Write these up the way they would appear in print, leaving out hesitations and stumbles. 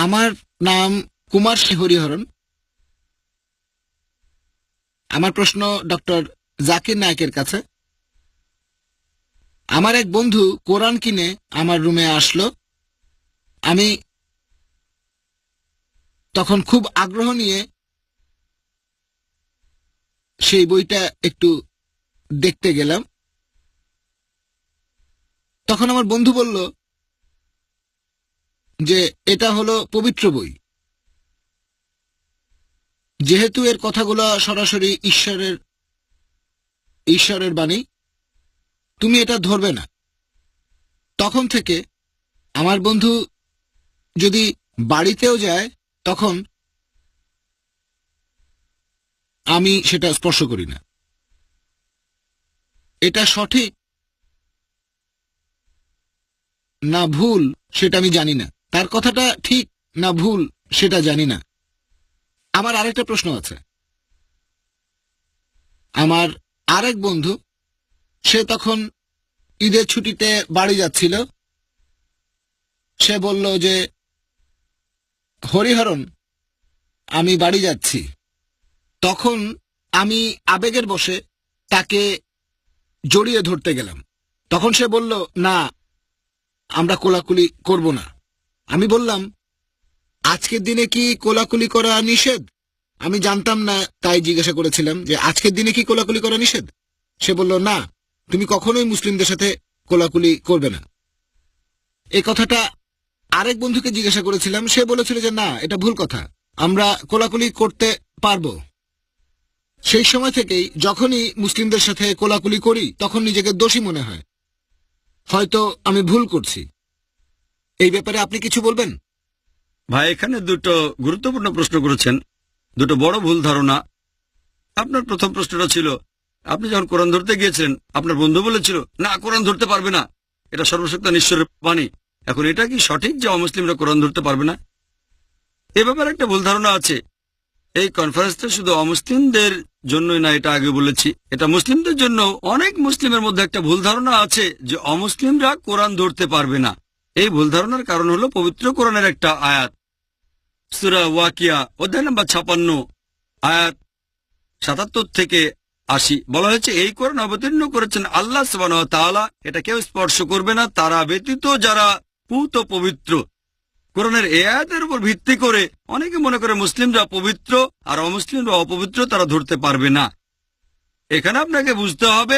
আমার নাম কুমার সিং হরিহরন। আমার প্রশ্ন ডক্টর জাকির নায়েকের কাছে। আমার এক বন্ধু কোরআন কিনে আমার রুমে আসলো। আমি তখন খুব আগ্রহ নিয়ে সেই বইটা একটু দেখতে গেলাম। তখন আমার বন্ধু বলল যে এটা হলো পবিত্র বই, যেহেতু এর কথাগুলো সরাসরি ঈশ্বরের বাণী, তুমি এটা ধরবে না। তখন থেকে আমার বন্ধু যদি বাড়িতেও যায় তখন আমি সেটা স্পর্শ করি না। এটা সঠিক না ভুল সেটা আমি জানি না, তার কথাটা ঠিক না ভুল সেটা জানি না। আমার আরেকটা প্রশ্ন আছে। আমার আরেক বন্ধু, সে তখন ঈদের ছুটিতে বাড়ি যাচ্ছিল। সে বলল যে হরিহরন, আমি বাড়ি যাচ্ছি। তখন আমি আবেগের বশে তাকে জড়িয়ে ধরতে গেলাম। তখন সে বলল, না, আমরা কোলাকুলি করব না। আমি বললাম, আজকের দিনে কি কোলাকুলি করা নিষেধ? আমি জানতাম না, তাই জিজ্ঞাসা করেছিলাম যে আজকের দিনে কি কোলাকুলি করা নিষেধ। সে বলল, না, তুমি কখনোই মুসলিমদের সাথে কোলাকুলি করবে না। এই কথাটা আরেক বন্ধুকে জিজ্ঞাসা করেছিলাম। সে বলেছিল যে না, এটা ভুল কথা, আমরা কোলাকুলি করতে পারবো। সেই সময় থেকেই যখনই মুসলিমদের সাথে কোলাকুলি করি তখন নিজেকে দোষী মনে হয়। হয়তো আমি ভুল করছি। এই ব্যাপারে আপনি কিছু বলবেন? ভাই, এখানে দুটো গুরুত্বপূর্ণ প্রশ্ন করেছেন, দুটো বড় ভুল ধারণা। আপনার প্রথম প্রশ্নটা ছিল, আপনি যখন কোরআন ধরতে গিয়েছিলেন আপনার বন্ধু বলেছিল না, কোরআন ধরতে পারবে না, এটা সর্বশক্তিমান ঈশ্বরের বাণী। এখন এটা কি সঠিক যে অমুসলিমরা কোরআন ধরতে পারবে না? এ ব্যাপারে একটা ভুল ধারণা আছে। এই কনফারেন্সটা শুধু অমুসলিমদের জন্যই না, এটা আগে বলেছি, এটা মুসলিমদের জন্য। অনেক মুসলিমের মধ্যে একটা ভুল ধারণা আছে যে অমুসলিমরা কোরআন ধরতে পারবে না। এই ভুল ধারণার কারণ হলো পবিত্র কোরআনের একটা আয়াত, সূরা ওয়াকিয়া অধ্যায় নম্বর 56 আয়াত 77 থেকে 80 বলা হয়েছে, এই কোরআন অবতীর্ণ করেছেন আল্লাহ সুবহানাহু ওয়া তাআলা, এটা কেউ স্পর্শ করবে না তারা ব্যতীত যারা পূত পবিত্র। কোরআনের এই আয়াতের উপর ভিত্তি করে অনেকে মনে করে মুসলিমরা পবিত্র আর অমুসলিমরা অপবিত্র, তারা ধরতে পারবে না। এখানে আপনাকে বুঝতে হবে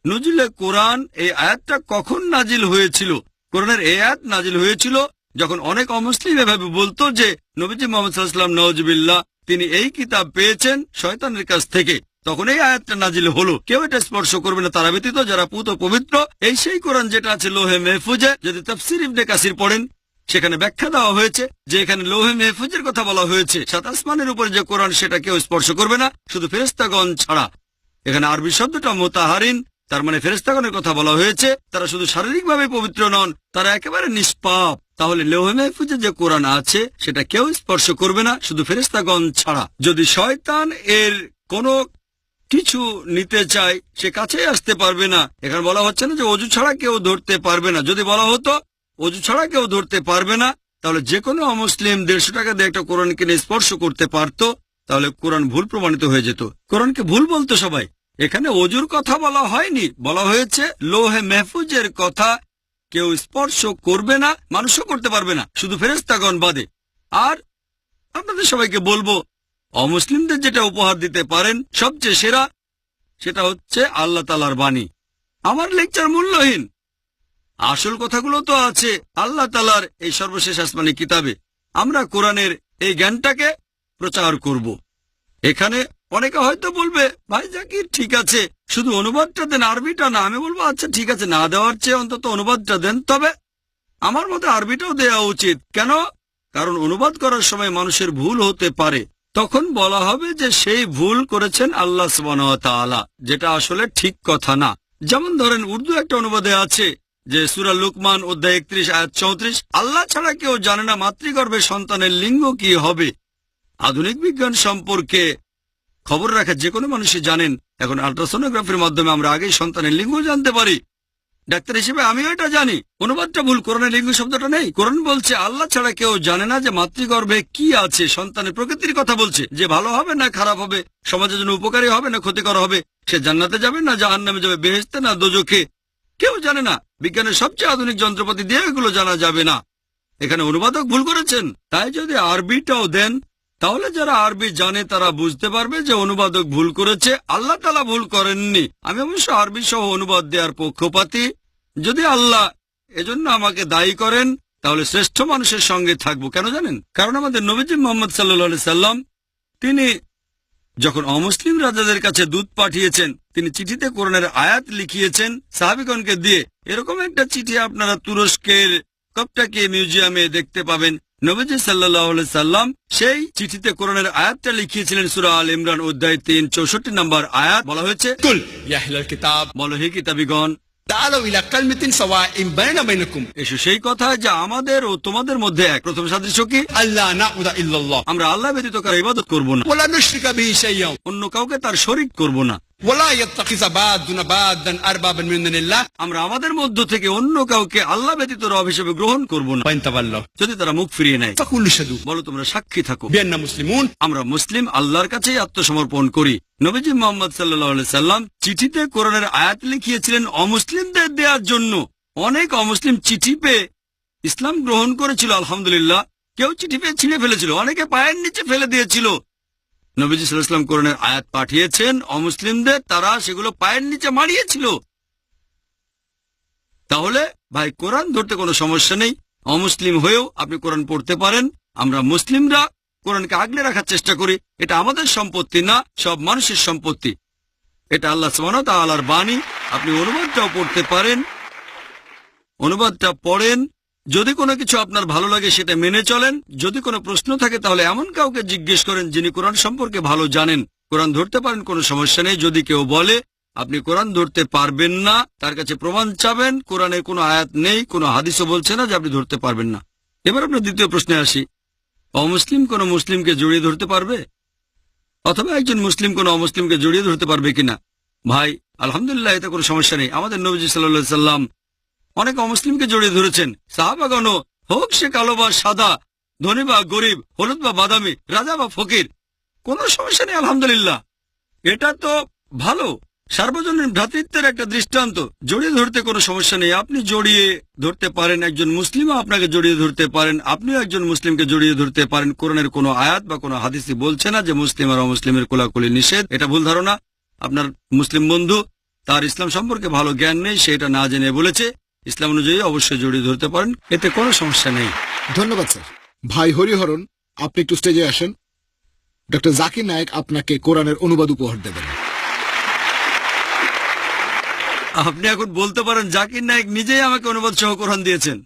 নজরুলে কোরআন এই আয়াতটা কখন নাজিল হয়েছিল। কোরআনের এই আয়াত নাজিল হয়েছিল যখন অনেক অমুসলিম এভাবে বলতো যে নবীজি মুহাম্মদ সাল্লাল্লাহু আলাইহি ওয়াসাল্লাম নওয়াজুবিল্লাহ তিনি এই কিতাব পেয়েছেন শয়তানের কাছ থেকে। তখন এই আয়াতটা নাজিল হলো, কেউ এটা স্পর্শ করবে না তারা ব্যতীত যারা পূত পবিত্র। এই সেই কোরআন যেটা আছে লোহে মেহফুজে। যদি তাফসীর ইবনে কাসির পড়েন সেখানে ব্যাখ্যা দেওয়া হয়েছে যে এখানে লোহে মেহফুজের কথা বলা হয়েছে। সাত আসমানের উপর যে কোরআন সেটা কেউ স্পর্শ করবে না, শুধু ফেরেশতাগণ ছাড়া। এখানে আরবি শব্দটা মুতাহারিন, তার মানে ফেরেশতাগণের কথা বলা হয়েছে। তারা শুধু শারীরিকভাবে পবিত্র নন, তারা একেবারে নিষ্পাপ। তাহলে লোহে মেহফুজে যে কোরআন আছে সেটা কেউ স্পর্শ করবে না, শুধু ফেরেশতাগণ ছাড়া। যদি শয়তান এর কোনো কিছু নিতে চায় সে কাছেই আসতে পারবে না। এখানে বলা হচ্ছে না যে অজু ছাড়া কেউ ধরতে পারবে না। যদি বলা হতো অজু ছাড়া কেউ ধরতে পারবে না, তাহলে যে কোনো অমুসলিম 150 টাকা দিয়ে একটা কোরআন কিনে স্পর্শ করতে পারত, তাহলে কোরআন ভুল প্রমাণিত হয়ে যেত। কোরআনকে ভুল বলতো সবাই। এখানে অজুর কথা বলা হয়নি, বলা হয়েছে লোহে মেহফুজের কথা কেউ স্পর্শ করবে না, মানুষও করতে পারবে না, শুধু ফেরেশতাগণ বাদে। আর আপনাদের সবাইকে বলবো, অমুসলিমদের যেটা উপহার দিতে পারেন সবচেয়ে সেরা, সেটা হচ্ছে আল্লাহ তাআলার বাণী। আমার লেকচার মূল্যহীন, আসল কথাগুলো তো আছে আল্লাহ তাআলার এই সর্বশেষ আসমানি কিতাবে। আমরা কোরআনের এই জ্ঞানটাকে প্রচার করব। এখানে অনেকে হয়তো বলবে, ভাই জাকির ঠিক আছে, শুধু অনুবাদটা দেন, আরবিটা না। আমি বলবো আচ্ছা ঠিক আছে, না দেওয়ার চেয়ে অন্তত অনুবাদটা দেন। তবে আমার মতে আরবিটাও দেওয়া উচিত। কেন? কারণ অনুবাদ করার সময় মানুষের ভুল হতে পারে, তখন বলা হবে যে সেই ভুল করেছেন আল্লাহ সুবহানাহু ওয়া তাআলা, যেটা আসলে ঠিক কথা না। যেমন ধরেন উর্দু একটা অনুবাদে আছে যে সূরা লুকমান অধ্যায় 31 আয়াত 34, আল্লাহ ছাড়া কেউ জানে না মাতৃগর্ভে সন্তানের লিঙ্গ কি হবে। আধুনিক বিজ্ঞান সম্পর্কে খবর রাখা যে কোনো মানুষই জানেন, এখন আল্ট্রাসোনোগ্রাফির মাধ্যমে আমরা আগেই সন্তানের লিঙ্গ জানতে পারি। ডাক্তার হিসেবে আমিও এটা জানি অনুবাদটা ভুল, কোরআনে লিঙ্গ শব্দটা নেই। কোরআন বলছে আল্লাহ ছাড়া কেউ জানে না যে মাতৃগর্ভে কি আছে, সন্তানের প্রকৃতির কথা বলছে, যে ভালো হবে না খারাপ হবে, সমাজের জন্য উপকারী হবে না ক্ষতিকর হবে, সে জান্নাতে যাবে না জাহান্নামে যাবে, বেহেশতে না দোজখে, কেউ জানে না। বিজ্ঞানের সবচেয়ে আধুনিক যন্ত্রপাতি দিয়ে এগুলো জানা যাবে না। এখানে অনুবাদক ভুল করেছেন। তাই যদি আরবিটাও দেন তাহলে যারা আরবি জানে তারা বুঝতে পারবে যে অনুবাদক ভুল করেছে, আল্লাহ তাআলা ভুল করেননি। আমি অবশ্য আরবি সহ অনুবাদ দেওয়ার পক্ষপাতী। যদি আল্লাহ এজন্য আমাকে দায়ী করেন তাহলে শ্রেষ্ঠ মানুষের সঙ্গে থাকবো। কেন জানেন? কারণ আমাদের নবীজি মুহাম্মদ সাল্লাল্লাহু আলাইহি সাল্লাম তিনি যখন অমুসলিম রাজাদের কাছে দূত পাঠিয়েছেন, তিনি চিঠিতে কোরআনের আয়াত লিখিয়েছেন সাহাবীগণকে দিয়ে। এরকম একটা চিঠি আপনারা তুরস্কের কপটাকি মিউজিয়ামে দেখতে পাবেন। নবীজি সাল্লাল্লাহু আলাইহি সাল্লাম সেই চিঠিতে কোরআনের আয়াতটা লিখিয়েছিলেন। সূরা আল ইমরান অধ্যায় ৩ ৬৪ নম্বর আয়াত বলা হয়েছে, কুল ইয়া আহলাল কিতাব বলো হে কিতাবীগণ, তাআলু ইলা কালিমাতিন সাওয়াইন বাইনা বাইনাকুম, এসো সেই কথা যা আমাদের ও তোমাদের মধ্যে এক। প্রথম সাদৃশ্য কি? আল্লা না'বুদা ইল্লাল্লাহ, আমরা আল্লাহ ব্যতীত কারো ইবাদত করব না, ওয়ালা নুশরিকা বিহি শাইয়্যান, অন্য কাউকে তার শরীক করব না। ওয়ালা ইয়াত্তাখিযা বা'দুনা বা'দান আরবাবান মিন দুনিল্লাহ, আমরা আমাদের মধ্য থেকে অন্য কাউকে আল্লাহ ব্যতীত রব হিসেবে গ্রহণ করব না। ওয়া ইন তাওয়াল্লাহ যদি তারা মুখ ফিরিয়ে নেয় ফাকুলু শাদু বলো তোমরা সাক্ষী থাকো বিআন্না মুসলিমুন, আমরা মুসলিম, আল্লাহর কাছেই আত্মসমর্পণ করি। নবীজি মুহাম্মদ সাল্লাল্লাহু আলাইহি সাল্লাম চিঠিতে কোরআনের আয়াত লিখিয়েছিলেন অমুসলিমদের দেওয়ার জন্য। অনেক অমুসলিম চিঠি পেয়ে ইসলাম গ্রহণ করেছিল আলহামদুলিল্লাহ। কেউ চিঠি পেয়ে ছিঁড়ে ফেলেছিল, অনেকে পায়ের নিচে ফেলে দিয়েছিল। নবীজি সাল্লাল্লাহু আলাইহি ওয়াসাল্লাম কোরআনের আয়াত পাঠিয়েছেন অমুসলিমদের, তারা সেগুলো পায়ের নিচে মারিয়েছিল। তাহলে ভাই কোরআন ধরতে কোনো সমস্যা নেই। অমুসলিম হয়েও আপনি কোরআন পড়তে পারেন। আমরা মুসলিমরা কোরআনকে আগলে রাখার চেষ্টা করি। এটা আমাদের সম্পত্তি না, সব মানুষের সম্পত্তি। এটা আল্লাহ সুবহানাহু ওয়া তাআলার বাণী। আপনি অনুবাদটাও পড়তে পারেন, অনুবাদটা পড়েন। যদি কোনো কিছু আপনার ভালো লাগে সেটা মেনে চলেন। যদি কোনো প্রশ্ন থাকে তাহলে এমন কাউকে জিজ্ঞেস করেন যিনি কোরআন সম্পর্কে ভালো জানেন। কোরআন ধরতে পারেন, কোনো সমস্যা নেই। যদি কেউ বলে আপনি কোরআন ধরতে পারবেন না, তার কাছে প্রমাণ চাবেন। কোরআনের কোনো আয়াত নেই, কোনো হাদিসও বলছে না যে আপনি ধরতে পারবেন না। এবার আপনার দ্বিতীয় প্রশ্নে আসি, অমুসলিম কোনো মুসলিমকে জড়িয়ে ধরতে পারবে, অথবা একজন মুসলিম কোনো অমুসলিমকে জড়িয়ে ধরতে পারবে কিনা? ভাই আলহামদুলিল্লাহ, এতে কোনো সমস্যা নেই। আমাদের নবীজি সাল্লাল্লাহু আলাইহি সাল্লাম অনেক অমুসলিমকে জড়িয়ে ধরেছেন। সাহাবাগণ হোক সে কালো বা সাদা, ধনী বা গরিব, হলুদ বা বাদামি, রাজা বা ফকির, কোনো সমস্যা নেই আলহামদুলিল্লাহ। এটা তো ভালো, সার্বজনীন ভ্রাতৃত্বের একটা দৃষ্টান্ত। জড়িয়ে ধরতে কোনো সমস্যা নেই। আপনি জড়িয়ে ধরতে পারেন, একজন মুসলিমও আপনাকে জড়িয়ে ধরতে পারেন, আপনিও একজন মুসলিমকে জড়িয়ে ধরতে পারেন। কোরআনের কোনো আয়াত বা কোনো হাদিসই বলছে না যে মুসলিম আর অমুসলিমের কোলাকুলি নিষেধ। এটা ভুল ধারণা। আপনার মুসলিম বন্ধু, তার ইসলাম সম্পর্কে ভালো জ্ঞান নেই, সেটা না জেনে বলেছে। ইসলাম অনুযায়ী অবশ্যই জড়িয়ে ধরতে পারেন, এতে কোনো সমস্যা নেই। ধন্যবাদ স্যার। ভাই হরিহরণ, আপনি একটু স্টেজে আসেন। ডক্টর জাকির নায়েক আপনাকে কোরআনের অনুবাদ উপহার দেবেন। আপনি এখন বলতে পারেন জাকির নায়েক নিজেই আমাকে অনুবাদ সহ কোরআন দিয়েছেন।